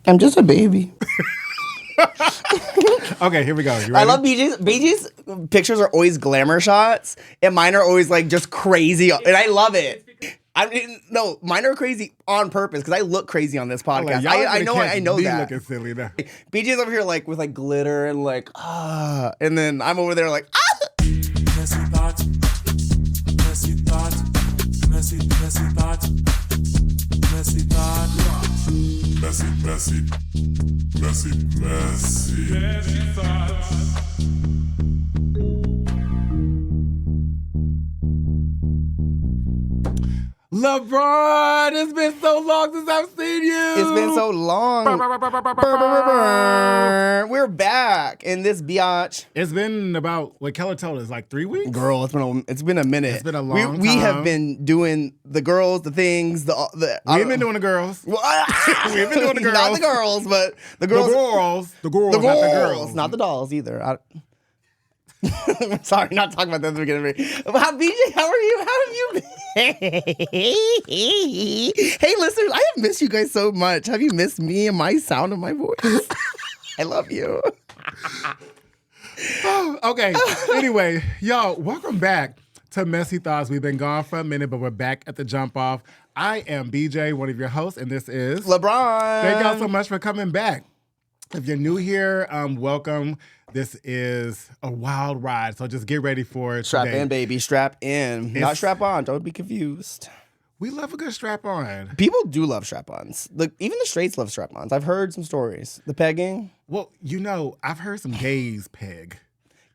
I'm just a baby. Okay, here we go. You ready? I love BJ's. BJ's pictures are always glamour shots, and mine are always like just crazy, and I love it. I mean, no, mine are crazy on purpose because I look crazy on this podcast. I know that. Looking silly now. BJ's over here like with like glitter and like and then I'm over there like Messy thoughts, messy thoughts, messy thoughts, messy thoughts, messy thoughts. LeBron, it's been so long since I've seen you. It's been so long. We're back in this biatch. It's been about what Keller told us, like 3 weeks. Girl, it's been a minute. It's been a long We time. have been doing the girls, the things, the. We've been doing the girls. We've been doing the girls. Not the girls, but the girls. The girls, not the girls. Not the dolls either. Sorry, not talking about that at the beginning. BJ, how are you? How have you been? Hey, listeners, I have missed you guys so much. Have you missed me and my sound of my voice? I love you. Okay. Anyway, y'all, welcome back to Messy Thoughts. We've been gone for a minute, but we're back at the jump off. I am BJ, one of your hosts, and this is LeBron. Thank y'all so much for coming back. If you're new here, welcome. This is a wild ride, so just get ready for it. Strap today. in, baby. Strap in. Not strap on. Don't be confused. We love a good strap on. People do love strap-ons. Even the straights love strap-ons. I've heard some stories. The pegging. Well, I've heard some gays peg.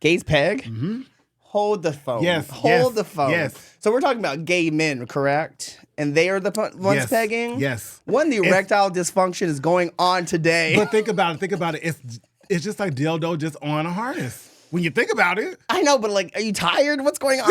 Gays peg? Mm-hmm. Hold the phone. Yes. Hold the phone. Yes. So we're talking about gay men, correct? And they are the ones pegging? Yes. When the erectile dysfunction is going on today. But think about it. It's just like dildo just on a harness. When you think about it. I know, but like, are you tired? What's going on?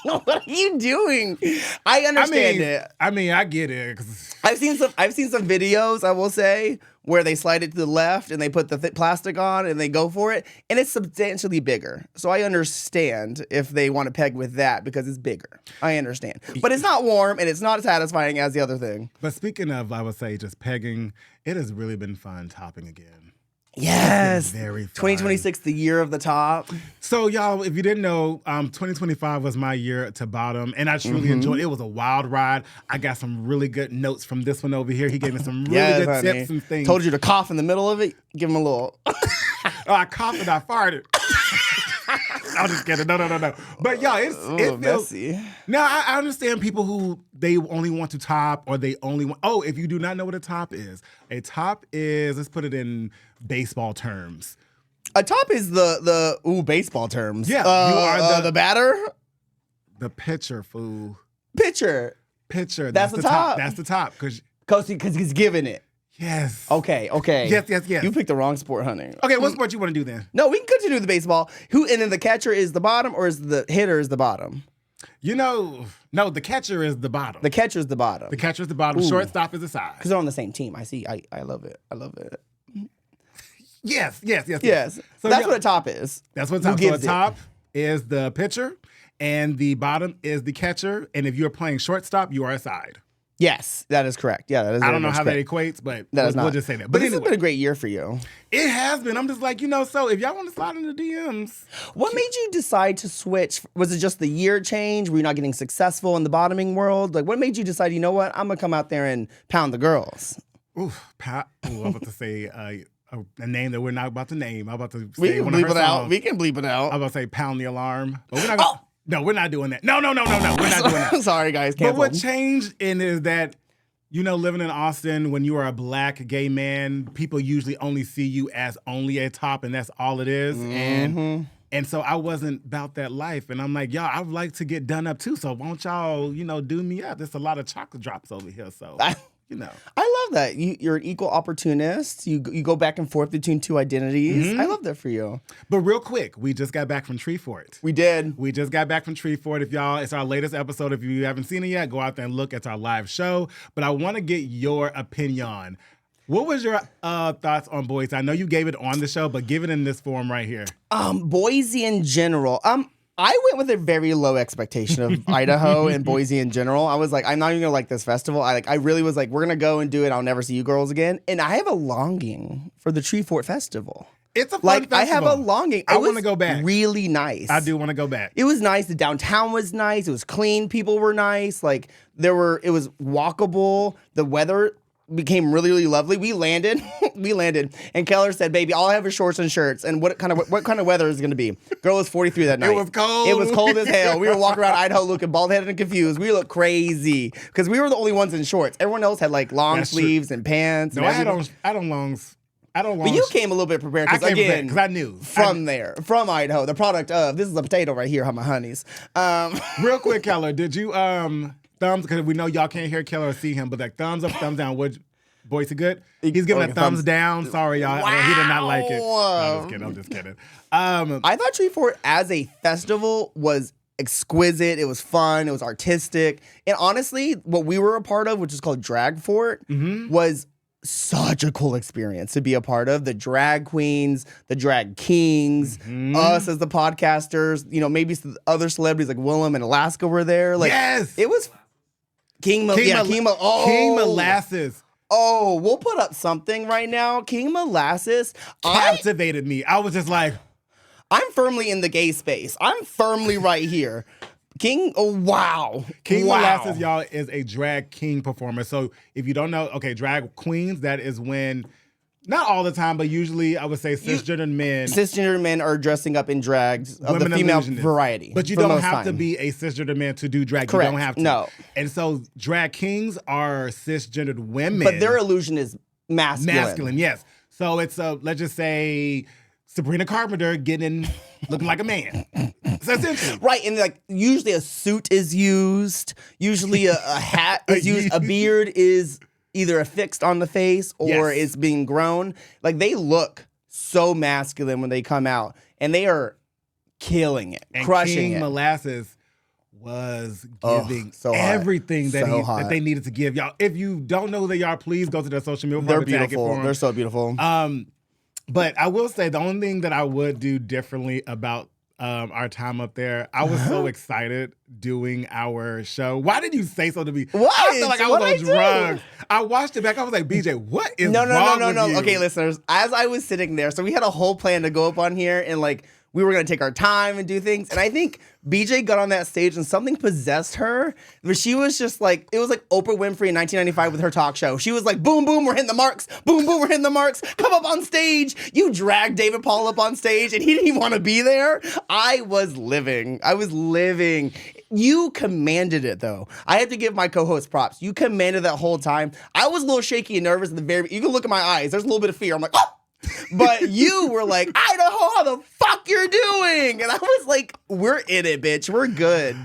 What are you doing? I understand it. I mean, I get it. I've seen some videos, I will say, where they slide it to the left and they put the plastic on and they go for it, and it's substantially bigger. So I understand if they want to peg with that because it's bigger. I understand. But it's not warm and it's not as satisfying as the other thing. But speaking of, I would say, just pegging, it has really been fun topping again. Yes. Very fun. 2026, the year of the top. So, y'all, if you didn't know, 2025 was my year to bottom, and I truly enjoyed it. It was a wild ride. I got some really good notes from this one over here. He gave me some really good tips and things. Told you to cough in the middle of it. Give him a little. I coughed and I farted. I'm just kidding. No. But y'all, it feels messy. Now I understand people who they only want to top, or they only want. Oh, if you do not know what a top is, let's put it in baseball terms. A top is the baseball terms. Yeah, you are the batter. The pitcher, fool. Pitcher. That's the top. That's the top because he's giving it. Yes. Okay. Yes. You picked the wrong sport, honey. Okay, what sport you want to do then? No, we can continue with the baseball. And then the catcher is the bottom, or is the hitter is the bottom? No, the catcher is the bottom. The catcher's the bottom. The catcher's the bottom. Ooh. Shortstop is the side. Because they're on the same team. I see. I love it. Yes. So that's what a top is. That's what a top is. So a top is the pitcher, and the bottom is the catcher. And if you're playing shortstop, you are a side. Yes, that is correct. Yeah, that is. I don't know how that equates, but we'll just say that. But this has been a great year for you. It has been. I'm just like, so if y'all want to slide in the DMs. What made you decide to switch? Was it just the year change? Were you not getting successful in the bottoming world? Like, what made you decide, you know what, I'm going to come out there and pound the girls? I'm about to say a name that we're not about to name. I'm about to say we can bleep it out. We can bleep it out. I'm about to say pound the alarm. But we're not gonna, No, we're not doing that. No. We're not doing that. Sorry, guys. But what changed is that, living in Austin, when you are a black gay man, people usually only see you as only a top, and that's all it is. Mm-hmm. And so I wasn't about that life. And I'm like, y'all, I'd like to get done up too. So won't y'all, do me up? There's a lot of chocolate drops over here. So, I love that. You're an equal opportunist. You go back and forth between two identities. Mm-hmm. I love that for you. But real quick, we just got back from Treefort. We did. We just got back from Treefort. It's our latest episode. If you haven't seen it yet, go out there and look. It's our live show. But I want to get your opinion. What was your thoughts on Boise? I know you gave it on the show, but give it in this form right here. Boise in general. I went with a very low expectation of Idaho and Boise in general. I was like, I'm not even gonna like this festival. I really was like, we're gonna go and do it. I'll never see you girls again. And I have a longing for the Treefort Festival. It's a fun Like festival. I have a longing. I want to go back. Really nice. I do want to go back. It was nice. The downtown was nice. It was clean. People were nice. Like it was walkable. The weather became really, really lovely. We landed, and Keller said, "Baby, all I have is shorts and shirts." And what kind of weather is it going to be? Girl was 43 that night. It was cold. It was cold as hell. We were walking around Idaho looking bald-headed and confused. We looked crazy because we were the only ones in shorts. Everyone else had like long sleeves and pants. No, and I had on longs. But you came a little bit prepared because I knew from Idaho, the product of this is a potato right here, my honeys. Real quick, Keller, did you thumbs? Because we know y'all can't hear Keller or see him, but like thumbs up, thumbs down. Boise good? He's giving a thumbs down. Sorry, y'all. Wow. He did not like it. No, I'm just kidding. I thought Treefort as a festival was exquisite. It was fun. It was artistic. And honestly, what we were a part of, which is called Drag Fort, was such a cool experience to be a part of. The drag queens, the drag kings, us as the podcasters, maybe some other celebrities like Willem and Alaska were there. Like, yes! It was King Molasses. Oh, we'll put up something right now. King Molasses captivated me. I was just like, I'm firmly in the gay space. I'm firmly right here. Wow. King Molasses, y'all, is a drag king performer. So if you don't know, okay, drag queens, that is when, not all the time, but usually I would say cisgendered men are dressing up in drags of women the female variety. But you don't have to be a cisgendered man to do drag. Correct. You don't have to. No. And so drag kings are cisgendered women. But their illusion is masculine. Yes. So it's, let's just say, Sabrina Carpenter looking like a man. So essentially. Right, and like usually a suit is used, usually a hat is used, a beard is either affixed on the face or is being grown. Like they look so masculine when they come out, and they are killing it, crushing King it. Molasses was giving everything that they needed to give. Y'all, if you don't know who they are, please go to their social media. They're beautiful. They're so beautiful. But I will say the only thing that I would do differently about our time up there, I was so excited doing our show. Why did you say so to me? What? I felt like I was on drugs. I watched it back. I was like, BJ, what is wrong with you? Okay, listeners, as I was sitting there, so we had a whole plan to go up on here and like we were going to take our time and do things. And I think BJ got on that stage and something possessed her. But she was just like, it was like Oprah Winfrey in 1995 with her talk show. She was like, boom, boom, we're hitting the marks. Boom, boom, we're hitting the marks. Come up on stage. You dragged David Paul up on stage and he didn't even want to be there. I was living. You commanded it though. I have to give my co-host props. You commanded that whole time. I was a little shaky and nervous at the very, you can look at my eyes. There's a little bit of fear. I'm like, oh! But you were like, Idaho, how the fuck you're doing? And I was like, we're in it, bitch. We're good.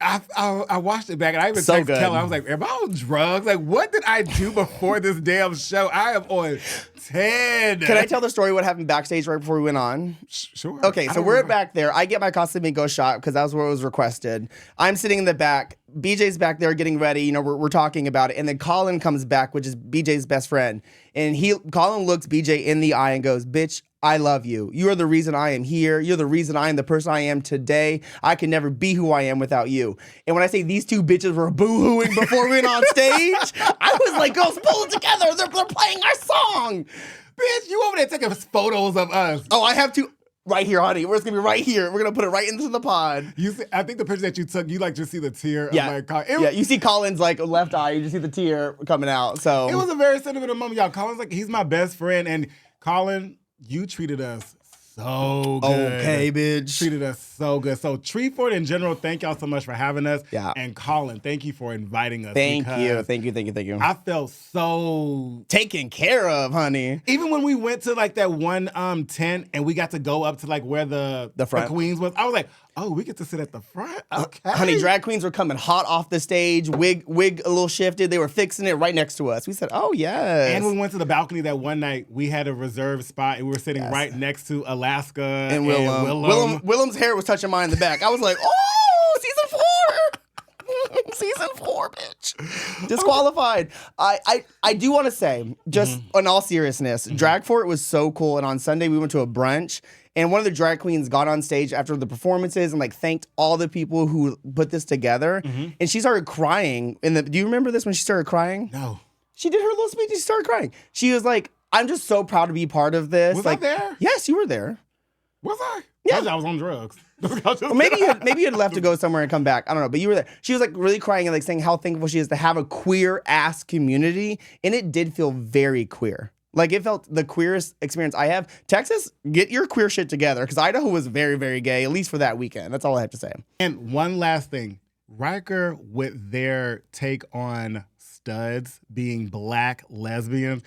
I watched it back and I even texted Kelly. I was like, am I on drugs? Like, what did I do before this damn show? I am on 10. Can I tell the story what happened backstage right before we went on? Sure. Okay, so we're back there. I get my Casamigo shot because that was where it was requested. I'm sitting in the back. BJ's back there getting ready. We're talking about it. And then Colin comes back, which is BJ's best friend. And Colin looks BJ in the eye and goes, bitch, I love you. You are the reason I am here. You're the reason I am the person I am today. I can never be who I am without you. And when I say these two bitches were boo-hooing before we went on stage, I was like, girls, pull it together. They're playing our song. Bitch, you over there taking photos of us. Oh, I have to. Right here, honey. It's going to be right here. We're going to put it right into the pod. I think the picture that you took, you like just see the tear. Yeah. You see Colin's like left eye. You just see the tear coming out. So it was a very sentimental moment, y'all. Colin's like, he's my best friend. And Colin, you treated us so good. Okay, bitch. Treated us so good. So Treefort in general, thank y'all so much for having us. Yeah. And Colin, thank you for inviting us. Thank you. I felt so taken care of, honey. Even when we went to like that one tent and we got to go up to like where the queens was, I was like, oh, we get to sit at the front? Okay. Honey, drag queens were coming hot off the stage, wig a little shifted. They were fixing it right next to us. We said, oh, yes. And we went to the balcony that one night. We had a reserved spot and we were sitting right next to Alaska and Willem. Willem's hair was touching mine in the back. I was like, oh, season 4. Season 4. garbage. Disqualified. I do want to say, just in all seriousness, Drag Fort was so cool. And on Sunday, we went to a brunch. And one of the drag queens got on stage after the performances and like thanked all the people who put this together. And she started crying. Do you remember this when she started crying? No. She did her little speech and she started crying. She was like, I'm just so proud to be part of this. Was like, I there? Yes, you were there. Was I? Yeah. I was on drugs. Or maybe you had left to go somewhere and come back. I don't know, but you were there. She was like really crying and like saying how thankful she is to have a queer ass community, and it did feel very queer. Like it felt the queerest experience I have. Texas, get your queer shit together because Idaho was very, very gay, at least for that weekend. That's all I have to say. And one last thing, Riker with their take on studs being black lesbians,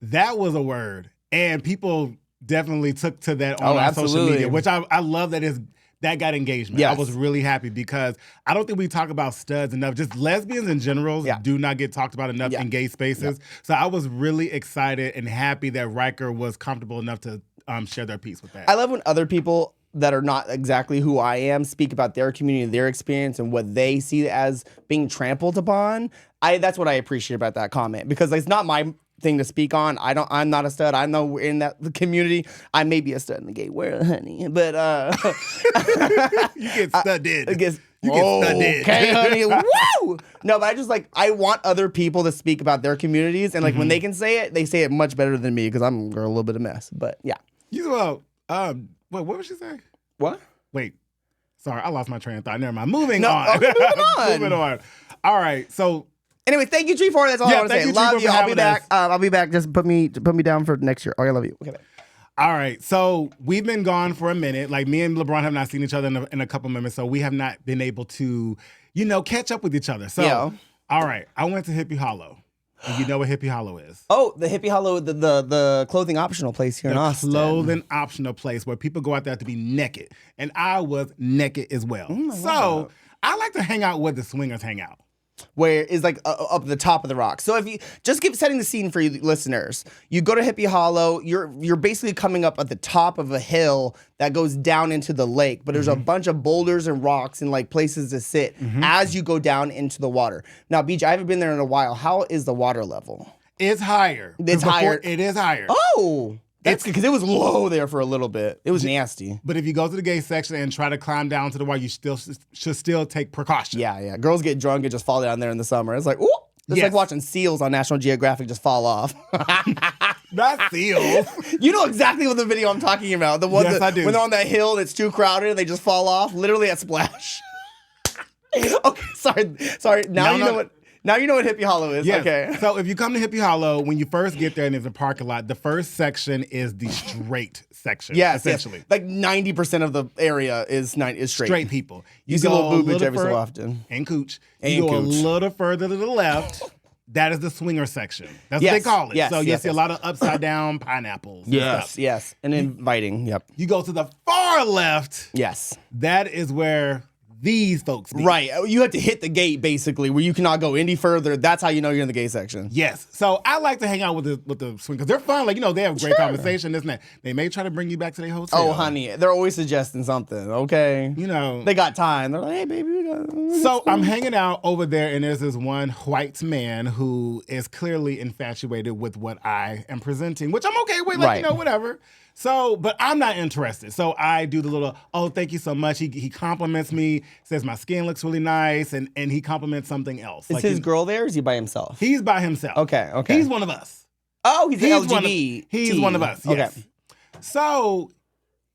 that was a word, and people definitely took to that on our social media, which I love that got engagement. Yes. I was really happy because I don't think we talk about studs enough. Just lesbians in general do not get talked about enough in gay spaces. So I was really excited and happy that Riker was comfortable enough to share their piece with that. I love when other people that are not exactly who I am speak about their community, their experience, and what they see as being trampled upon. That's what I appreciate about that comment because it's not my thing to speak on. I'm not a stud. I know in that community. I may be a stud in the gay world, honey. But you get studded. I guess you get studded. Okay, honey. Woo! No, but I just like I want other people to speak about their communities, and like when they can say it, they say it much better than me because I'm a little bit of a mess. But yeah. What was she saying? What? Wait. Sorry, I lost my train of thought. Never mind. Moving on. Okay, moving on. Moving on. All right. So anyway, thank you, Treefort. That's all I want to say. Love you. I'll be back. I'll be back. Just put me down for next year. Okay, I love you. Okay. All right. So we've been gone for a minute. Like me and LeBron have not seen each other in a couple minutes. So we have not been able to, catch up with each other. So, all right. I went to Hippie Hollow. And you know what Hippie Hollow is? Oh, the Hippie Hollow, the clothing optional place here in Austin. The clothing optional place where people go out there to be naked. And I was naked as well. So I like to hang out where the swingers hang out. Where is like up the top of the rock. So if you just keep setting the scene for you listeners, you go to Hippie Hollow, you're basically coming up at the top of a hill that goes down into the lake, but there's a bunch of boulders and rocks and like places to sit as you go down into the water. Now, BJ, I haven't been there in a while. How is the water level? It's higher. It's higher. It is higher. Oh. That's because it was low there for a little bit. It was nasty. But if you go to the gay section and try to climb down to the water, you should still take precaution. Yeah. Girls get drunk and just fall down there in the summer. It's like, ooh. It's like watching seals on National Geographic just fall off. Not seals. You know exactly what the video I'm talking about. The one I do. When they're on that hill and it's too crowded and they just fall off, literally at Splash. Okay, sorry. Now you know what. Now you know what Hippie Hollow is. Yes. Okay. So if you come to Hippie Hollow, when you first get there and there's a parking lot, the first section is the straight section. Yes, essentially. Yes. Like 90% of the area is straight. Straight people. You see a little boobage every so often. And cooch. And you go cooch. a little further to the left. That is the swinger section. That's what they call it. So you see a lot of upside down pineapples. Yes. And inviting. Yep. You go to the far left. Yes. That is where these folks be. Right. You have to hit the gate, basically, where you cannot go any further. That's how you know you're in the gay section. Yes. So I like to hang out with the swing because they're fun. Like, they have great conversation, isn't it? They may try to bring you back to their hotel. Oh, honey. They're always suggesting something, okay? They got time. They're like, hey, baby, we got... So I'm hanging out over there, and there's this one white man who is clearly infatuated with what I am presenting, which I'm okay with, whatever. So, but I'm not interested. So I do the little, oh, thank you so much. He compliments me, says my skin looks really nice, and he compliments something else. Is his girl there, or is he by himself? He's by himself. Okay. He's one of us. Oh, he's LGBT. He's one of us, yes. Okay. So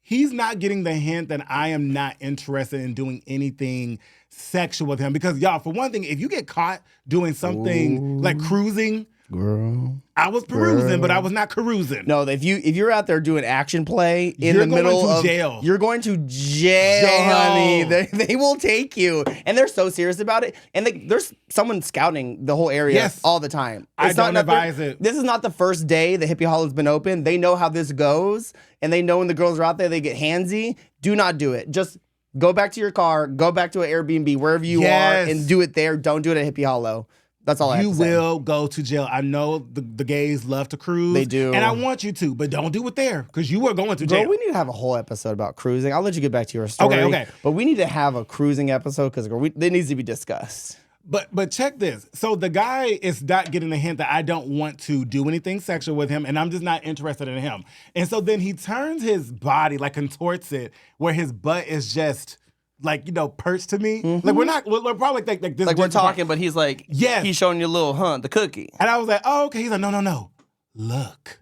he's not getting the hint that I am not interested in doing anything sexual with him. Because, y'all, for one thing, if you get caught doing something like cruising, girl, I was perusing, but I was not carousing. No, if you're out there doing action play in the middle of jail. You're going to jail, honey. They will take you, and they're so serious about it. And there's someone scouting the whole area all the time. I don't advise it. This is not the first day the Hippie Hollow's been open. They know how this goes, and they know when the girls are out there, they get handsy. Do not do it. Just go back to your car, go back to an Airbnb, wherever you are, and do it there. Don't do it at Hippie Hollow. That's all I have to say. You will go to jail. I know the gays love to cruise. They do. And I want you to, but don't do it there because you are going to jail. Girl, we need to have a whole episode about cruising. I'll let you get back to your story. Okay. But we need to have a cruising episode because there needs to be discussed. But check this. So the guy is not getting the hint that I don't want to do anything sexual with him, and I'm just not interested in him. And so then he turns his body, like contorts it, where his butt is just like, perched to me. Like we're probably like this. Like we're talking, but he's like, yes. He's showing you a little the cookie. And I was like, oh, okay. He's like, no. Look.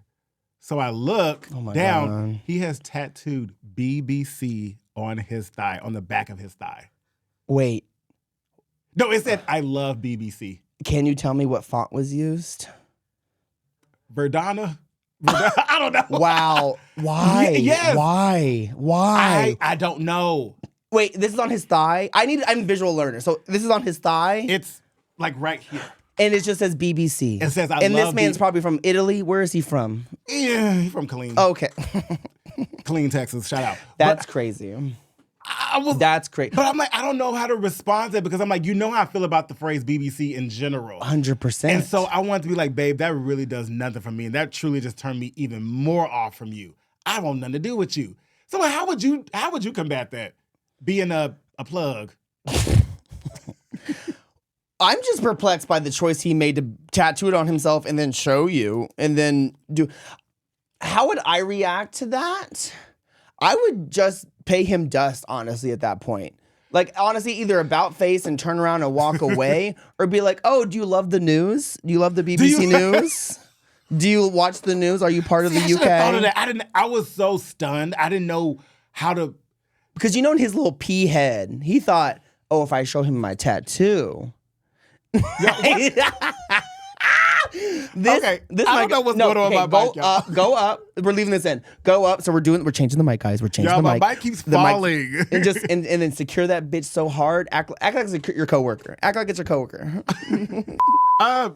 So I look down. God. He has tattooed BBC on his thigh, on the back of his thigh. Wait. No, it said, I love BBC. Can you tell me what font was used? Verdana? I don't know. Wow. Why? Yes. Why? I don't know. Wait, this is on his thigh? I'm a visual learner. So this is on his thigh? It's like right here. And it just says BBC. It says, And this man's probably from Italy. Where is he from? Yeah, he's from Killeen. Okay. Killeen, Texas. Shout out. That's crazy. That's crazy. But I'm like, I don't know how to respond to it because I'm like, how I feel about the phrase BBC in general. 100%. And so I want to be like, babe, that really does nothing for me. And that truly just turned me even more off from you. I want nothing to do with you. So like, how would you combat that? Being a plug. I'm just perplexed by the choice he made to tattoo it on himself and then show you and then do. How would I react to that? I would just pay him dust, honestly, at that point. Like, honestly, either about face and turn around and walk away, or be like, oh, do you love the news? Do you love the BBC News? Do you watch the news? Are you part of the UK? I thought of that. I was so stunned. I didn't know how to. Because in his little pea head, he thought, oh, if I show him my tattoo. Okay. I don't know what's going on with my mic, y'all. Go up. We're leaving this in. Go up. So we're changing the mic, guys. We're changing the mic. My mic keeps falling. And then secure that bitch so hard. Act like it's your coworker. Act like it's your coworker.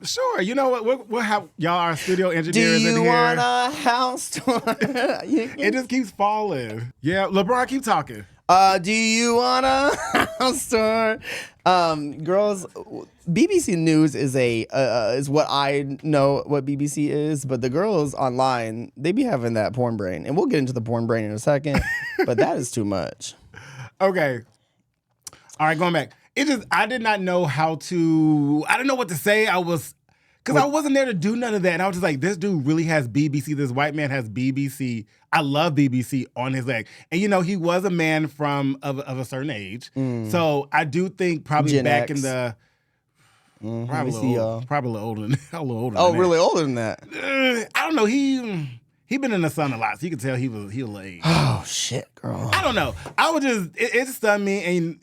Sure. You know what? We'll have y'all our studio engineers in here. Do you want a house tour? It just keeps falling. Yeah, LeBron, keep talking. Do you want a house tour? Girls, BBC News is what I know what BBC is, but the girls online, they be having that porn brain. And we'll get into the porn brain in a second, but that is too much. Okay. All right, going back. I did not know I didn't know what to say. Because I wasn't there to do none of that. And I was just like, this dude really has BBC. This white man has BBC. I love BBC on his leg. And, he was a man of a certain age. So I do think probably Gen back X. in the... Probably a little older than that. Oh, really older than that? I don't know. He been in the sun a lot, so you can tell he was age. Oh, shit, girl. I don't know. I would just... It stunned me. And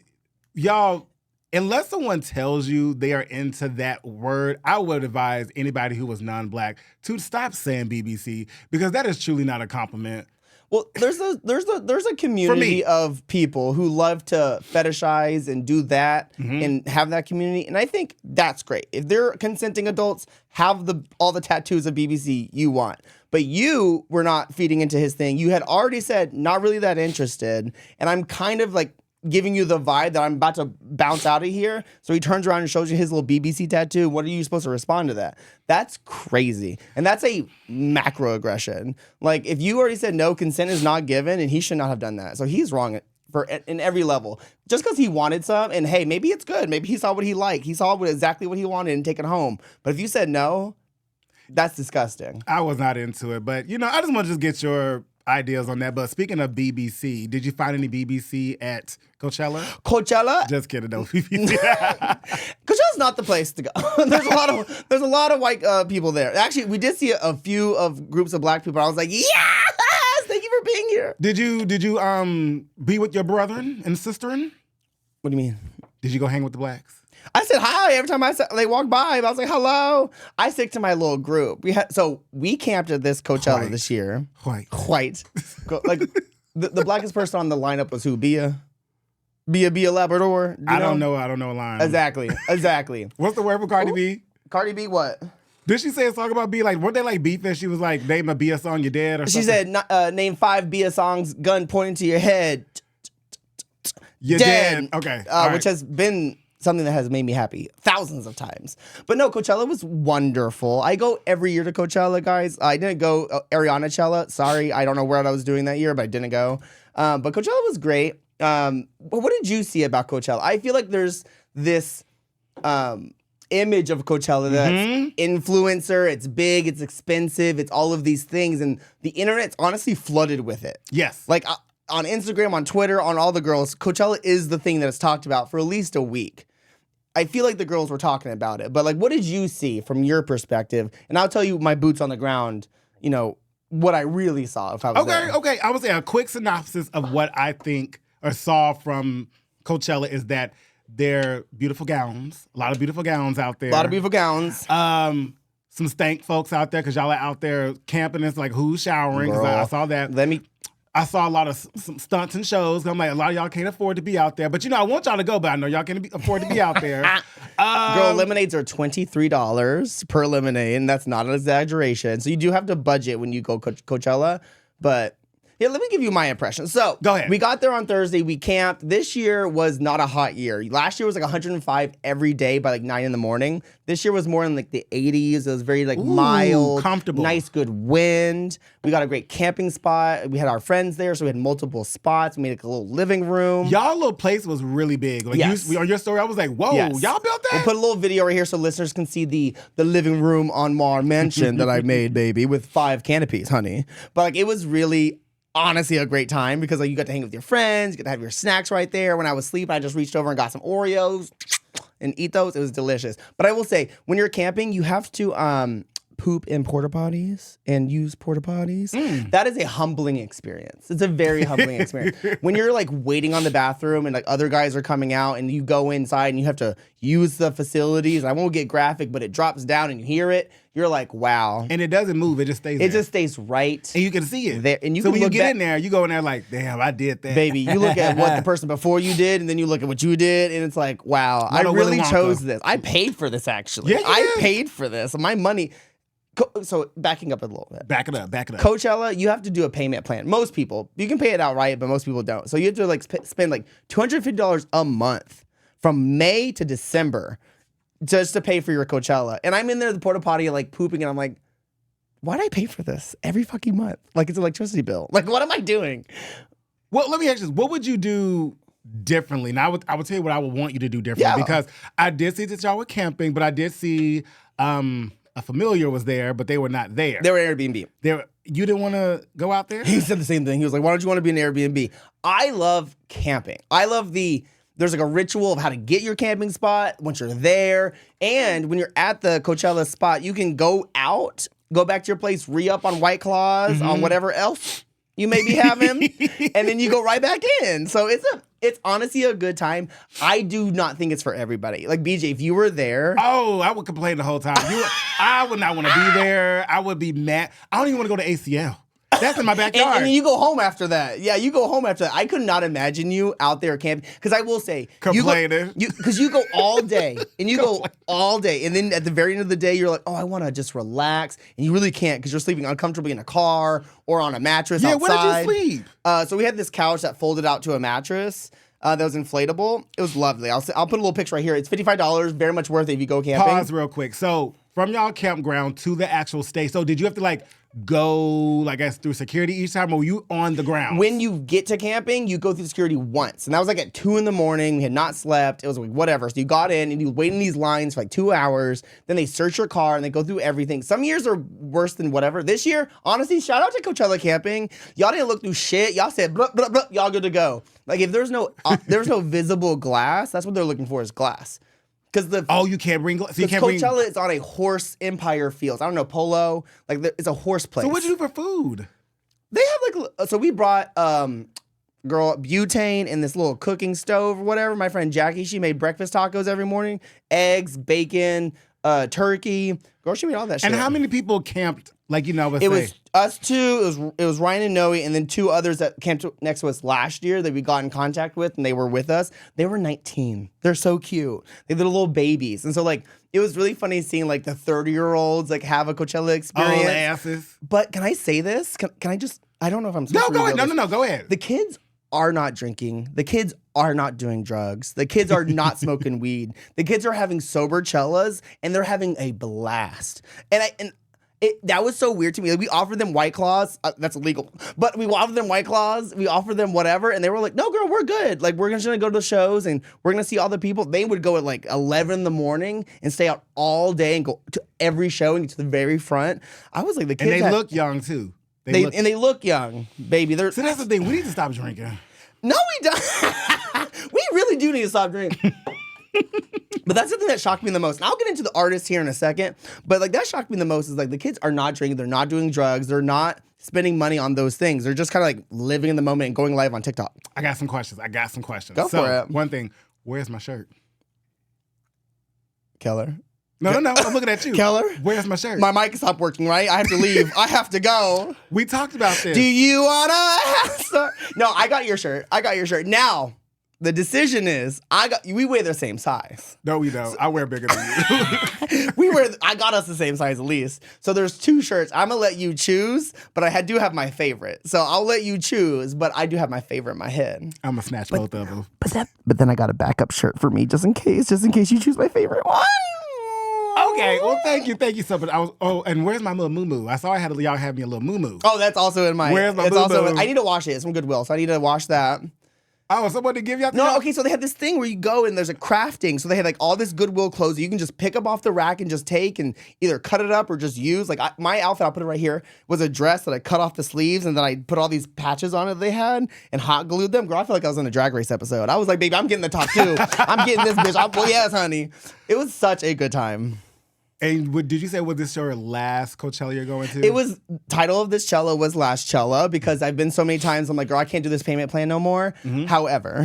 y'all... Unless someone tells you they are into that word, I would advise anybody who was non-black to stop saying BBC because that is truly not a compliment. Well, there's a community of people who love to fetishize and do that and have that community, and I think that's great. If they're consenting adults, have all the tattoos of BBC you want. But you were not feeding into his thing. You had already said not really that interested, and I'm kind of like giving you the vibe that I'm about to bounce out of here. So he turns around and shows you his little BBC tattoo. What are you supposed to respond to that? That's crazy. And that's a macroaggression. Like, if you already said no, consent is not given, and he should not have done that. So he's wrong in every level. Just because he wanted some, and hey, maybe it's good. Maybe he saw what he liked. He saw exactly what he wanted and take it home. But if you said no, that's disgusting. I was not into it. But, I just want to just get your ideas on that. But speaking of BBC, did you find any BBC at Coachella? Coachella? Just kidding, no BBC. Coachella's not the place to go. There's a lot of white people there. Actually, we did see a few of groups of black people. I was like, yes, thank you for being here. Did you be with your brethren and sisterin? What do you mean? Did you go hang with the blacks? I said hi every time they walked by. I was like, hello. I stick to my little group. We camped at this Coachella this year. White. Like the blackest person on the lineup was who? Bia Labrador. I don't know a line. Exactly. What's the word for Cardi B? Cardi B what? Did she say a song about Bia? Like, weren't they like beefing? She was like, name a Bia song, you're dead or something? She said, name 5 Bia songs, gun pointing to your head. You're dead. Okay. Which has been something that has made me happy thousands of times. But no, Coachella was wonderful. I go every year to Coachella, guys. I didn't go Ariana-chella. Sorry, I don't know what I was doing that year, but I didn't go. But Coachella was great. But what did you see about Coachella? I feel like there's this image of Coachella that's influencer, it's big, it's expensive, it's all of these things, and the internet's honestly flooded with it. Yes. Like on Instagram, on Twitter, on all the girls, Coachella is the thing that is talked about for at least a week. I feel like the girls were talking about it, but like, what did you see from your perspective? And I'll tell you my boots on the ground, you know, what I really saw if I was there. Okay. I would say a quick synopsis of what I think or saw from Coachella is that they're beautiful gowns, a lot of beautiful gowns out there. A lot of beautiful gowns. Some stank folks out there because y'all are out there camping. It's like, who's showering? 'Cause I saw that. I saw a lot of some stunts and shows. I'm like, a lot of y'all can't afford to be out there. But, you know, I want y'all to go, but I know y'all can't afford to be out there. Girl, lemonades are $23 per lemonade, and that's not an exaggeration. So you do have to budget when you go Coachella. But, yeah, let me give you my impression. So, go ahead. We got there on Thursday. We camped. This year was not a hot year. Last year was like 105 every day by like 9 in the morning. This year was more in like the 80s. It was very like mild, comfortable, nice, good wind. We got a great camping spot. We had our friends there, so we had multiple spots. We made like a little living room. Y'all little place was really big. Like on your story, I was like, whoa, y'all built that? We'll put a little video right here so listeners can see the living room on our mansion that I made, baby, with 5 canopies, honey. But like, it was really honestly a great time because like you got to hang with your friends, you got to have your snacks right there. When I was sleeping, I just reached over and got some Oreos and eat those. It was delicious. But I will say, when you're camping, you have to poop in porta potties and use porta potties. That is a humbling experience. It's a very humbling experience. When you're like waiting on the bathroom and like other guys are coming out and you go inside and you have to use the facilities. I won't get graphic, but it drops down and you hear it. You're like, wow. And it doesn't move. It just stays there. It just stays right. And you can see it. There. And you so can when you look get back, in there, you go in there like, damn, I did that. Baby, you look at what the person before you did, and then you look at what you did, and it's like, wow, I really chose this. I paid for this, actually. Yeah, I paid for this. My money. So backing up a little bit. Back it up. Coachella, you have to do a payment plan. Most people, you can pay it outright, but most people don't. So you have to like spend like $250 a month from May to December just to pay for your Coachella. And I'm in there, the porta potty, like pooping, and I'm like, why do I pay for this every fucking month? Like it's an electricity bill. Like, what am I doing? Well, let me ask you this. What would you do differently? Now, I would tell you what I would want you to do differently because I did see that y'all were camping, but I did see a familiar was there, but they were not there. They were Airbnb. You didn't want to go out there? He said the same thing. He was like, why don't you want to be an Airbnb? I love camping. I love there's like a ritual of how to get your camping spot once you're there. And when you're at the Coachella spot, you can go out, go back to your place, re-up on White Claws, on whatever else you may be having, and then you go right back in. So it's honestly a good time. I do not think it's for everybody. Like, BJ, if you were there. Oh, I would complain the whole time. I would not want to be there. I would be mad. I don't even want to go to ACL. That's in my backyard. And then you go home after that. Yeah, you go home after that. I could not imagine you out there camping. Because I will say. Complaining. Because you go all day. And you go all day. And then at the very end of the day, you're like, oh, I want to just relax. And you really can't because you're sleeping uncomfortably in a car or on a mattress outside. Where did you sleep? So we had this couch that folded out to a mattress. That was inflatable. It was lovely. I'll put a little picture right here. It's $55. Very much worth it if you go camping. Pause real quick. So from y'all campground to the actual stay. So did you have to like go, I guess, through security each time, or were you on the ground? When you get to camping, you go through security once. And that was like at 2 a.m. We had not slept. It was like whatever. So you got in and you wait in these lines for like 2 hours. Then they search your car and they go through everything. Some years are worse than whatever. This year, honestly, shout out to Coachella camping. Y'all didn't look through shit. Y'all said, blah, blah, blah, y'all good to go. Like if there's no visible glass, that's what they're looking for is glass. You can't bring glass. So Coachella is on a horse empire field. I don't know, polo. Like it's a horse place. So what'd you do for food? They have like, so we brought butane in this little cooking stove or whatever. My friend Jackie, she made breakfast tacos every morning, eggs, bacon, turkey. Girl, she made all that shit. And how many people camped? Like, it was us two. It was Ryan and Noe, and then 2 others that camped next to us last year that we got in contact with, and they were with us. They were 19. They're so cute. They're little babies, and so like it was really funny seeing like the 30-year-olds like have a Coachella experience. All asses. But can I say this? Can I just? I don't know if I'm supposed to. No, go ahead. No, go ahead. The kids are not drinking. The kids are not doing drugs. The kids are not smoking weed. The kids are having sober cellas, and they're having a blast. And That was so weird to me. Like, we offered them White Claws. That's illegal. But we offered them White Claws. We offered them whatever. And they were like, no, girl, we're good. Like, we're just going to go to the shows and we're going to see all the people. They would go at like 11 in the morning and stay out all day and go to every show and get to the very front. I was like, the kids. And they look young, too. They look young, baby. So that's the thing. We need to stop drinking. No, we don't. We really do need to stop drinking. But that's the thing that shocked me the most. And I'll get into the artists here in a second. But like that shocked me the most is like the kids are not drinking. They're not doing drugs. They're not spending money on those things. They're just kind of like living in the moment and going live on TikTok. I got some questions. Go for it. One thing. Where's my shirt? Keller. No. I'm looking at you. Keller. Where's my shirt? My mic stopped working, right? I have to leave. I have to go. We talked about this. Do you wanna? No, I got your shirt. Now, the decision is, we wear the same size. No, we don't. I wear bigger than you. I got us the same size at least. So there's 2 shirts. I'm gonna let you choose, but I do have my favorite. So I'll let you choose, but I do have my favorite in my head. I'm gonna snatch both of them. But then I got a backup shirt for me just in case you choose my favorite one. Okay, well, thank you so much. And where's my little moo-moo? I saw y'all had me a little moo-moo. Oh, that's also in my. Where's my moo-moo? I need to wash it. It's from Goodwill, so I need to wash that. Oh, somebody give you? No, okay, so they had this thing where you go and there's a crafting. So they had like all this Goodwill clothes that you can just pick up off the rack and just take and either cut it up or just use. Like my outfit, I'll put it right here, was a dress that I cut off the sleeves and then I put all these patches on it they had and hot glued them. Girl, I feel like I was on a Drag Race episode. I was like, baby, I'm getting the top 2. I'm getting this bitch. Well, yes, honey. It was such a good time. And did you say, was this your last Coachella you're going to? It was, title of this Cella was Last Cella because I've been so many times, I'm like, girl, I can't do this payment plan no more. Mm-hmm. However,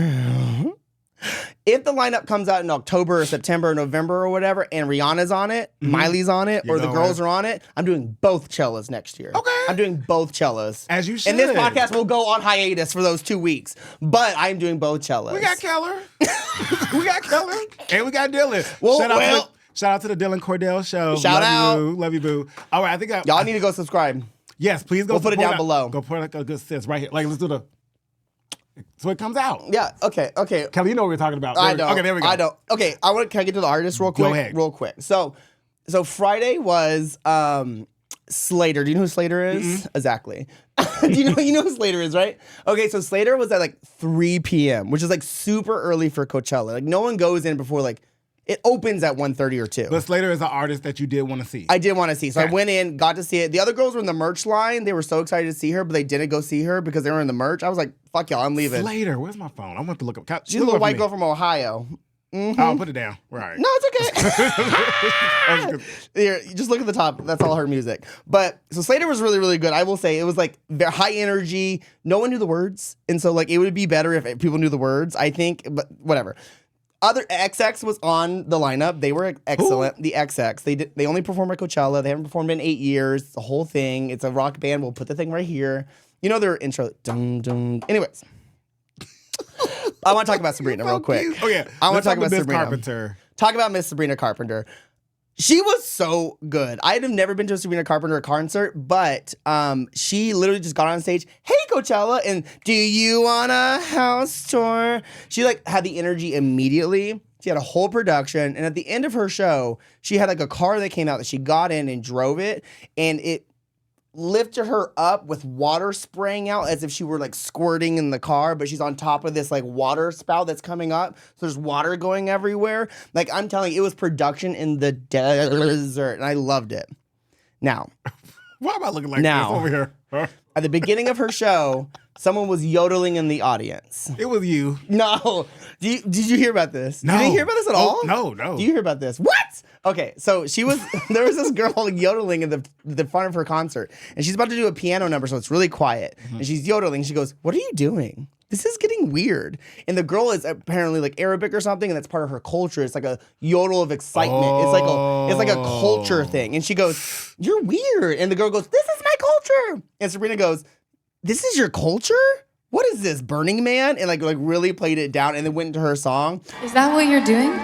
if the lineup comes out in October or September or November or whatever, and Rihanna's on it, Miley's on it, or the girls are on it, I'm doing both Cellas next year. Okay. I'm doing both Cellas. As you should. And this podcast will go on hiatus for those 2 weeks, but I'm doing both Cellas. We got Keller. And we got Dylan. Shout out to the Dylan Cordell show. Shout out. Love you, boo. All right, I think y'all need to go subscribe. Yes, please go. We'll put it down below. Go put like a good sis right here. Like, let's do the. So it comes out. Yeah. Okay. Kelly, you know what we're talking about. I don't. Okay, there we go. I don't. Okay. Can I get to the artist real quick? Go ahead. Real quick. So Friday was Slater. Do you know who Slater is? Mm-hmm. Exactly. Do you know who Slater is, right? Okay, so Slater was at like 3 p.m., which is like super early for Coachella. Like no one goes in before like. It opens at 1:30 or 2. But Slater is an artist that you did want to see. I did want to see. So I went in, got to see it. The other girls were in the merch line. They were so excited to see her, but they didn't go see her because they were in the merch. I was like, fuck y'all, I'm leaving. Slater, where's my phone? I want to look up. She's a little white girl from Ohio. Mm-hmm. I'll put it down. Right. No, it's okay. Here, just look at the top. That's all her music. But so Slater was really, really good. I will say it was like very high energy. No one knew the words. And so like it would be better if people knew the words, I think. But whatever. Other XX was on the lineup. They were excellent. Ooh. The XX. They only perform at Coachella. They haven't performed in 8 years. It's a whole thing. It's a rock band. We'll put the thing right here. You know their intro. Dum, dum. Anyways. I want to talk about Sabrina real quick. Oh, yeah. I want to talk about Miss Sabrina. Carpenter. Talk about Miss Sabrina Carpenter. She was so good. I have never been to a Sabrina Carpenter concert, but she literally just got on stage, hey, Coachella, and do you want a house tour? She like had the energy immediately. She had a whole production, and at the end of her show, she had like a car that came out that she got in and drove it, and it lifted her up with water spraying out as if she were like squirting in the car, but she's on top of this like water spout that's coming up. So there's water going everywhere. Like I'm telling you, it was production in the desert, and I loved it. Now, why am I looking like this over here? Huh? At the beginning of her show, someone was yodeling in the audience. It was you. No. Did you hear about this? No. You didn't hear about this at all? No. Do you hear about this? What? Okay, so there was this girl yodeling in the front of her concert, and she's about to do a piano number, so it's really quiet. Mm-hmm. And she's yodeling. She goes, "What are you doing? This is getting weird." And the girl is apparently like Arabic or something, and that's part of her culture. It's like a yodel of excitement. Oh. It's like a culture thing. And she goes, "You're weird." And the girl goes, "This is my culture." And Sabrina goes, "This is your culture? What is this, Burning Man?" And like really played it down, and then went into her song. Is that what you're doing?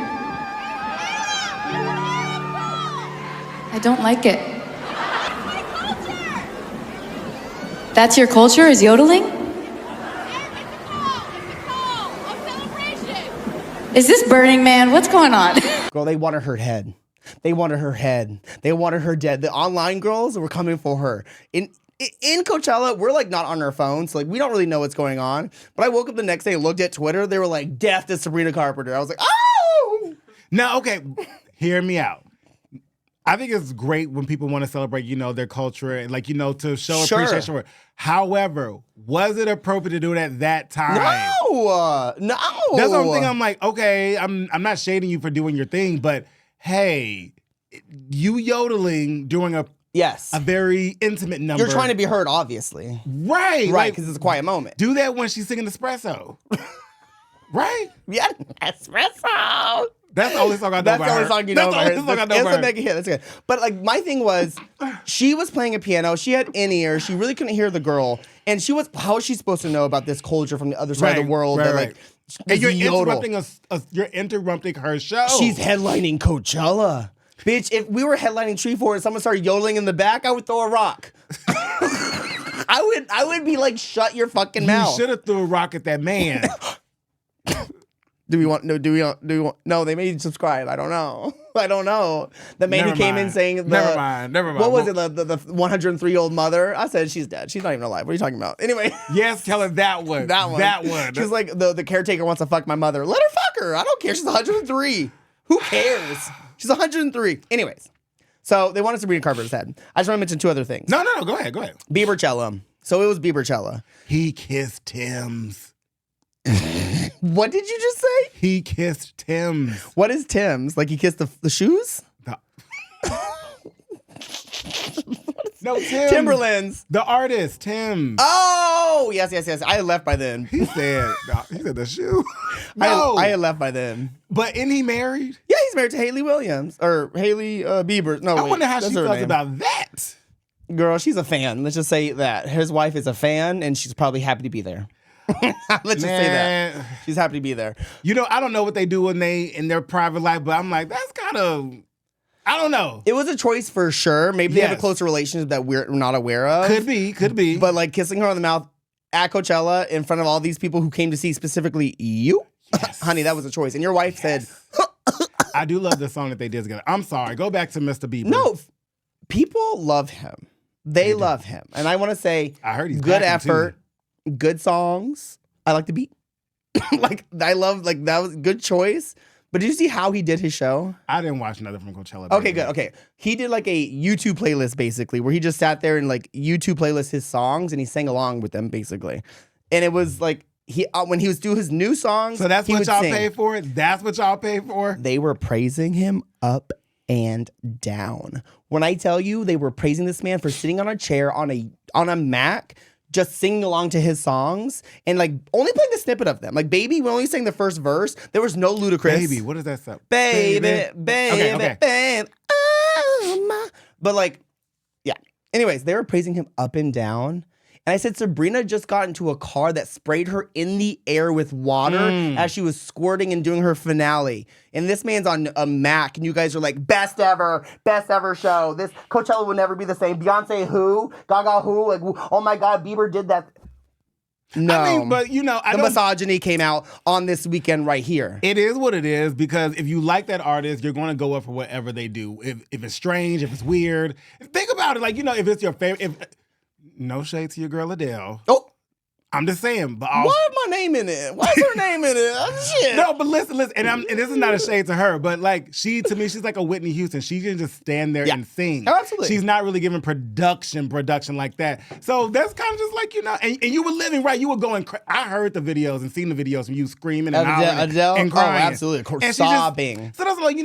I don't like it. That's your culture, is yodeling? Is this Burning Man? What's going on? Girl, they wanted her head. They wanted her head. They wanted her dead. The online girls were coming for her. In Coachella, we're like not on our phones. So like we don't really know what's going on. But I woke up the next day and looked at Twitter. They were like, death to Sabrina Carpenter. I was like, oh! Now, okay, hear me out. I think it's great when people want to celebrate, their culture and like, to show appreciation for it. However, was it appropriate to do it at that time? No. That's the only thing I'm like, okay, I'm not shading you for doing your thing, but hey, you yodeling during a very intimate number. You're trying to be heard, obviously. Right. Right, because it's a quiet moment. Do that when she's singing espresso. Right? Yeah, espresso. That's the only song I know That's the only song you know about her. It's a mega hit. That's good. But like my thing was, she was playing a piano. She had in-ear. She really couldn't hear the girl. And how is she supposed to know about this culture from the other side of the world? Right. And you're interrupting her show. She's headlining Coachella. Bitch, if we were headlining Treefort and someone started yodeling in the back, I would throw a rock. I would be like, shut your fucking mouth. You should have threw a rock at that man. Do we want? No, they may subscribe. I don't know. The man who came in saying Never mind. What was it? The 103-year-old mother? I said she's dead. She's not even alive. What are you talking about? Anyway. Yes, tell her that one. That one. She's like, the caretaker wants to fuck my mother. Let her fuck her. I don't care. She's 103. Who cares? She's 103. Anyways. So they wanted Sabrina Carpenter's head. I just want to mention two other things. No. Go ahead. Biebercella. So it was Biebercella. He kissed Tim's. What did you just say? He kissed Tim's. What is Tim's? Like he kissed the shoes? No, Tim. Timberlands. The artist, Tim. Oh, yes. I had left by then. He said the shoe. No. I had left by then. But isn't he married? Yeah, he's married to Haley Williams. Or Haley Bieber. No, I wait, wonder how she her feels name. about that. Girl, she's a fan. Let's just say that. His wife is a fan, and she's probably happy to be there. Let's just say that. She's happy to be there. I don't know what they do when they in their private life, but I'm like, that's kind of, I don't know. It was a choice for sure. Maybe they have a closer relationship that we're not aware of. Could be. But like kissing her on the mouth at Coachella in front of all these people who came to see specifically you, honey, that was a choice. And your wife said, I do love the song that they did together. I'm sorry. Go back to Mr. Bieber. No, people love him. They love him. And I want to say, I heard he's good packing, effort. too. Good songs. I like the beat. I love, that was a good choice. But did you see how he did his show? I didn't watch another from Coachella. Okay, good. Okay. He did like a YouTube playlist basically where he just sat there and like YouTube playlist his songs and he sang along with them basically. And it was like when he was doing his new songs. So that's what y'all pay for? That's what y'all pay for? They were praising him up and down. When I tell you they were praising this man for sitting on a chair on a Mac, just singing along to his songs and like only playing the snippet of them. Like Baby, we only sang the first verse. There was no Ludacris. Baby, what does that sound? Baby. Okay. Babe. Oh my. But like, yeah. Anyways, they were praising him up and down. And I said, Sabrina just got into a car that sprayed her in the air with water as she was squirting and doing her finale. And this man's on a Mac, and you guys are like, best ever show. This Coachella will never be the same. Beyonce who? Gaga who? Like, oh my God, Bieber did that. No. I mean, but the misogyny came out on this weekend right here. It is what it is because if you like that artist, you're going to go up for whatever they do. If it's strange, if it's weird. Think about it. Like, if it's your favorite. No shade to your girl Adele. Oh. I'm just saying. But why is my name in it? Why is her name in it? Oh, shit. No, but listen. And this is not a shade to her, but like to me, she's like a Whitney Houston. She can just stand there and sing. Oh, absolutely. She's not really giving production like that. So that's kind of just like, and you were living right. You were going, I heard the videos and seen the videos from you screaming and hollering Adele? and crying. Oh, absolutely. And sobbing. So that's like,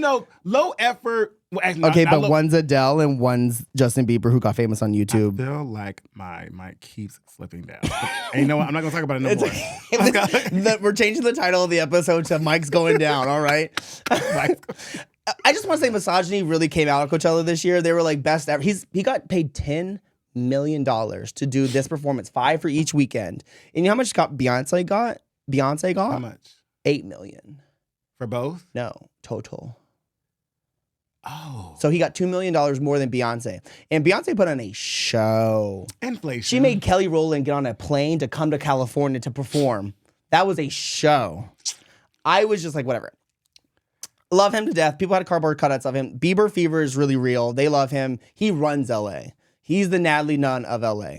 low effort. Well, actually, okay, but one's Adele and one's Justin Bieber who got famous on YouTube. I feel like my mic keeps slipping down. And you know what? I'm not going to talk about it no more. We're changing the title of the episode to Mike's Going Down, all right? I just want to say misogyny really came out of Coachella this year. They were like best ever. He got paid $10 million to do this performance, 5 for each weekend. And you know how much Beyonce got? How much? $8 million. For both? No, total. Oh. So he got $2 million more than Beyonce. And Beyonce put on a show. Inflation. She made Kelly Rowland get on a plane to come to California to perform. That was a show. I was just like, whatever. Love him to death. People had cardboard cutouts of him. Bieber fever is really real. They love him. He runs LA. He's the Natalie Nunn of LA.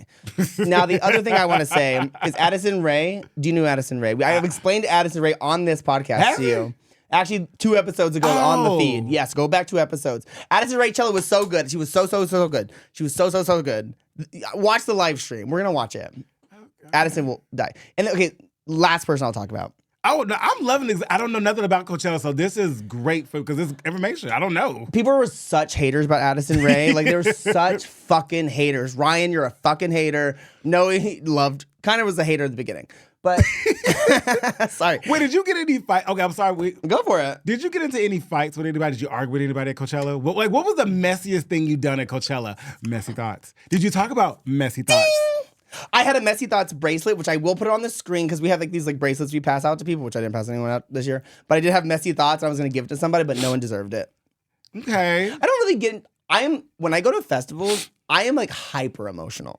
Now, the other thing I want to say is Addison Rae. Do you know Addison Rae? I have explained Addison Rae on this podcast to you. Actually, 2 episodes ago on the feed. Yes, go back 2 episodes. Addison Rae cello was so good. She was so good. She was so good. Watch the live stream. We're going to watch it. Okay. Addison will die. And okay, last person I'll talk about. Oh, no, I'm loving this. I don't know nothing about Coachella, so this is great because this is information. I don't know. People were such haters about Addison Rae. Like, they were such fucking haters. Ryan, you're a fucking hater. No, he loved, kind of was a hater at the beginning. But, sorry. Wait, did you get any fight? Okay, I'm sorry. Go for it. Did you get into any fights with anybody? Did you argue with anybody at Coachella? What was the messiest thing you done at Coachella? Messy thoughts. Did you talk about messy thoughts? I had a Messy Thoughts bracelet, which I will put on the screen because we have like these like bracelets we pass out to people, which I didn't pass anyone out this year. But I did have Messy Thoughts. And I was going to give it to somebody, but no one deserved it. Okay. I don't really get. When I go to festivals, I am like hyper emotional.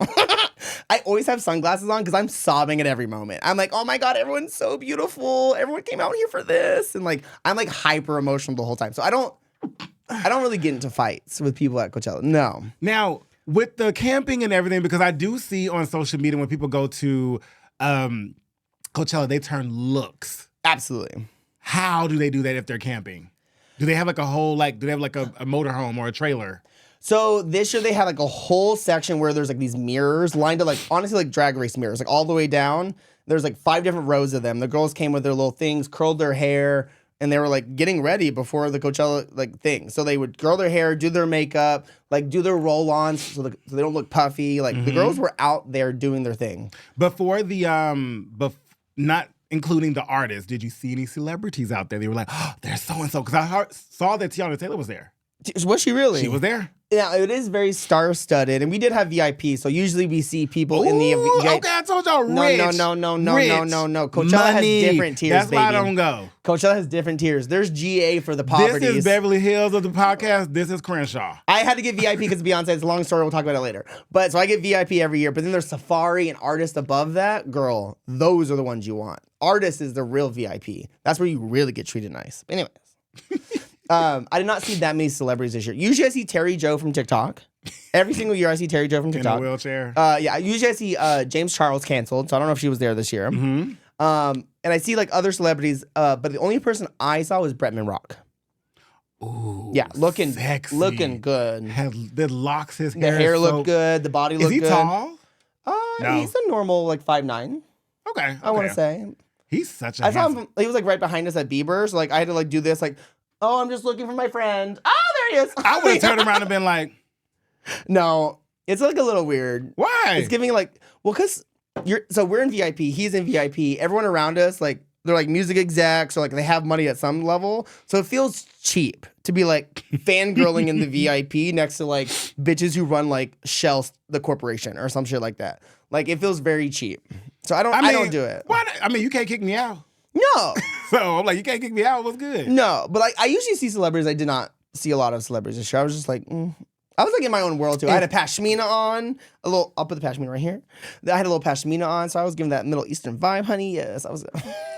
I always have sunglasses on because I'm sobbing at every moment. I'm like, oh my God, everyone's so beautiful. Everyone came out here for this. And like, I'm like hyper emotional the whole time. So I don't really get into fights with people at Coachella. No. Now, with the camping and everything, because I do see on social media when people go to Coachella, they turn looks. Absolutely. How do they do that if they're camping? Do they have like a whole, do they have like a motorhome or a trailer? So this year they had like a whole section where there's like these mirrors lined up, like honestly like drag race mirrors, like all the way down. There's like 5 different rows of them. The girls came with their little things, curled their hair, and they were like getting ready before the Coachella like thing. So they would curl their hair, do their makeup, like do their roll-ons so they don't look puffy. Like the girls were out there doing their thing. Before the not including the artists, did you see any celebrities out there? They were like, oh, there's so and so, because I saw that Tiana Taylor was there. Was she really? She was there. Yeah, it is very star-studded, and we did have VIP, so usually we see people in the VIP. Okay, I told y'all, rich. No. Coachella has different tiers, That's baby. why I don't go. Coachella has different tiers. There's GA for the poverties. This is Beverly Hills of the podcast. This is Crenshaw. I had to get VIP because Beyonce. It's a long story. We'll talk about it later. But so I get VIP every year. But then there's Safari and Artist above that. Girl, those are the ones you want. Artist is the real VIP. That's where you really get treated nice. Anyways. I did not see that many celebrities this year. Usually I see Terry Joe from TikTok. Every single year I see Terry Joe from TikTok. In a wheelchair. Yeah, usually I see James Charles canceled, so I don't know if she was there this year. Mm-hmm. And I see like other celebrities, but the only person I saw was Bretman Rock. Ooh, yeah, looking sexy. Looking good. The locks, his hair. The hair looked good. The body looked good. Is he tall? No. He's a normal like 5'9". Okay. I want to say. He's such a I saw him, he was like right behind us at Bieber, so like I had to like do this like, oh, I'm just looking for my friend. Oh, there he is. I would have turned around and been like, no, it's like a little weird. Why? It's giving like, well, because we're in VIP, he's in VIP. Everyone around us, like, they're like music execs or like they have money at some level. So it feels cheap to be like fangirling in the VIP next to like bitches who run like Shell, the corporation or some shit like that. Like it feels very cheap. So I don't do it. Why? I mean, you can't kick me out. No. So I'm like, you can't kick me out. What's good? No, but like I usually see celebrities. I did not see a lot of celebrities this year. I was just like, I was like in my own world too. I had a pashmina on, I'll put the pashmina right here. I had a little pashmina on, so I was giving that Middle Eastern vibe, honey. Yes, I was.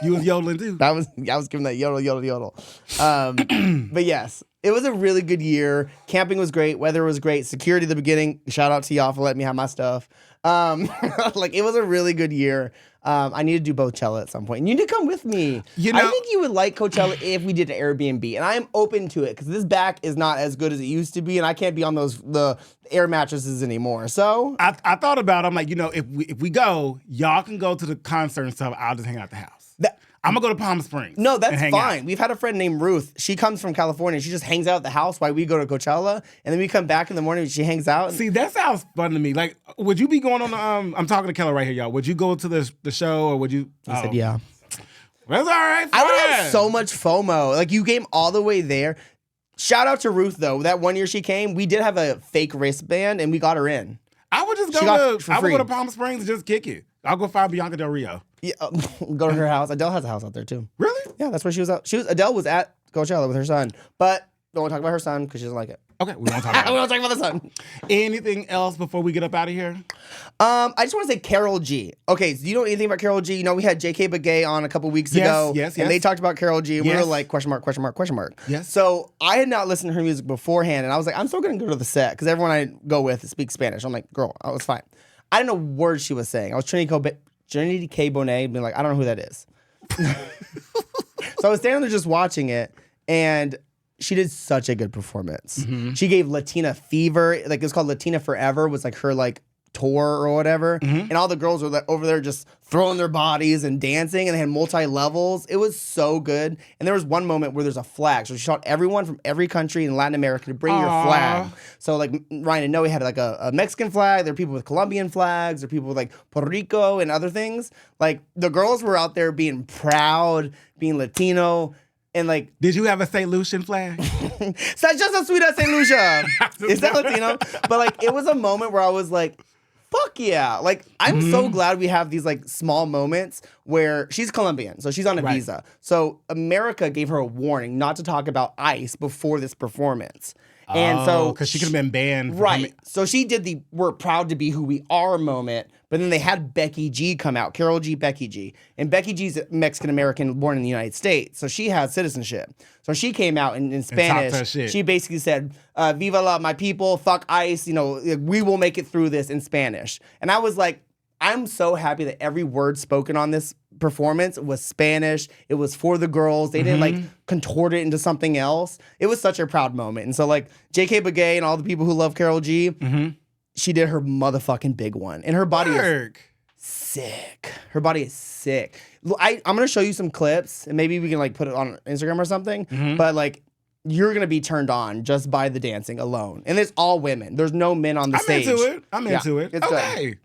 You was yodeling too. I was giving that yodel. But yes, it was a really good year. Camping was great. Weather was great. Security at the beginning. Shout out to y'all for letting me have my stuff. Like it was a really good year. I need to do Coachella at some point. And you need to come with me. I think you would like Coachella if we did an Airbnb. And I am open to it because this back is not as good as it used to be. And I can't be on the air mattresses anymore. So I thought about it. I'm like, if we go, y'all can go to the concert and stuff. I'll just hang out at the house. I'm going to go to Palm Springs. No, that's fine. We've had a friend named Ruth. She comes from California. She just hangs out at the house while we go to Coachella. And then we come back in the morning and she hangs out. See, that sounds fun to me. Like, would you be going on the, I'm talking to Keller right here, y'all. Would you go to the show or would you? I said, yeah. That's all right. I would have so much FOMO. Like, you came all the way there. Shout out to Ruth, though. That one year she came, we did have a fake wristband and we got her in. I would just go to Palm Springs and just kick it. I'll go find Bianca Del Rio. Yeah, go to her house. Adele has a house out there too. Really? Yeah, that's where she was out. Adele was at Coachella with her son, but don't want to talk about her son because she doesn't like it. Okay, we won't talk about We it. don't talk about the sun. Anything else before we get up out of here? I just want to say Karol G. Okay, so you know anything about Karol G? You know, we had J.K. Begay on a couple weeks ago. Yes. And they talked about Karol G. And we were Yes. like, question mark, question mark, question mark. Yes. So I had not listened to her music beforehand. And I was like, I'm still going to go to the set. Because everyone I go with speaks Spanish. I'm like, girl, I was fine. I didn't know words she was saying. I was Trinity K. Bonet being like, I don't know who that is. So I was standing there just watching it. And she did such a good performance. Mm-hmm. She gave Latina Fever, like it's called Latina Forever, was like her like tour or whatever. Mm-hmm. And all the girls were like, over there just throwing their bodies and dancing, and they had multi-levels. It was so good. And there was one moment where there's a flag. So she shot everyone from every country in Latin America to bring your flag. So like Ryan and Noe had like a Mexican flag. There are people with Colombian flags. There are people with like Puerto Rico and other things. Like the girls were out there being proud, being Latino. And like, Did you have a St. Lucian flag? such just a sweet as St. Lucia. Is that Latino? But like, it was a moment where I was like, fuck yeah. Like, I'm so glad we have these like small moments where she's Colombian. So she's on a visa. So America gave her a warning not to talk about ICE before this performance. And so, because she could have been banned. From right. So she did the "we're proud to be who we are" moment, but then they had Becky G come out, Karol G, Becky G. And Becky G's Mexican American born in the United States, so she has citizenship. So she came out in Spanish. her shit. She basically said, Viva la my people, fuck ICE, you know, we will make it through this in Spanish. And I was like, I'm so happy that every word spoken on this performance was Spanish. It was for the girls. They didn't like contort it into something else. It was such a proud moment. And so like J.K. Begay and all the people who love Karol G, she did her motherfucking big one. And her body is sick. Her body is sick. I'm going to show you some clips and maybe we can like put it on Instagram or something. But like, you're going to be turned on just by the dancing alone. And it's all women. There's no men on the stage. I'm into it. It's okay. good.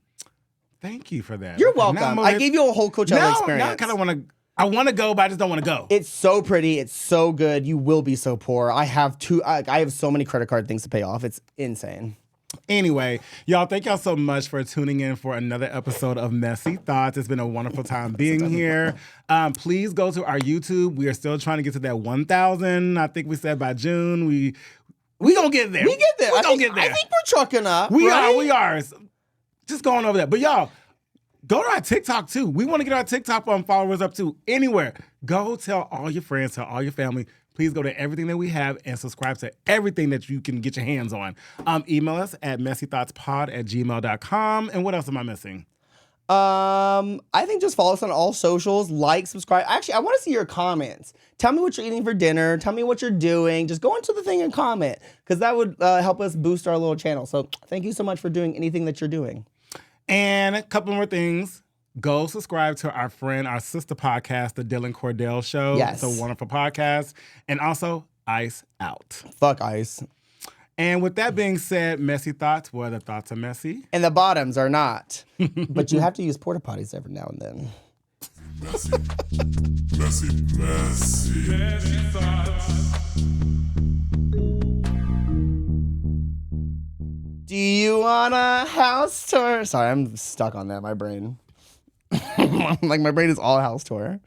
Thank you for that. You're Okay, welcome. I gave you a whole Coachella experience. Now I kind of want to. I want to go, but I just don't want to go. It's so pretty. It's so good. You will be so poor. I have so many credit card things to pay off. It's insane. Anyway, y'all, thank y'all so much for tuning in for another episode of Messy Thoughts. It's been a wonderful time being here. Please go to our YouTube. We are still trying to get to that 1,000. I think we said by June. We gonna get there. We get there. We gonna get there. I think we're trucking up. We right? are. Just going over that. But y'all, go to our TikTok too. We want to get our TikTok followers up too. Anywhere. Go tell all your friends, tell all your family. Please go to everything that we have and subscribe to everything that you can get your hands on. Email us at messythoughtspod@gmail.com. And what else am I missing? I think just follow us on all socials, like, subscribe. Actually, I want to see your comments. Tell me what you're eating for dinner. Tell me what you're doing. Just go into the thing and comment because that would help us boost our little channel. So thank you so much for doing anything that you're doing. And a couple more things. Go subscribe to our sister podcast, The Dylan Cordell Show. Yes. It's a wonderful podcast. And also, Ice Out. Fuck ICE. And with that being said, messy thoughts, where the thoughts are messy. And the bottoms are not. But you have to use porta potties every now and then. Messy, messy, messy. Messy thoughts. Do you want a house tour? Sorry, I'm stuck on that. My brain. Like, my brain is all house tour.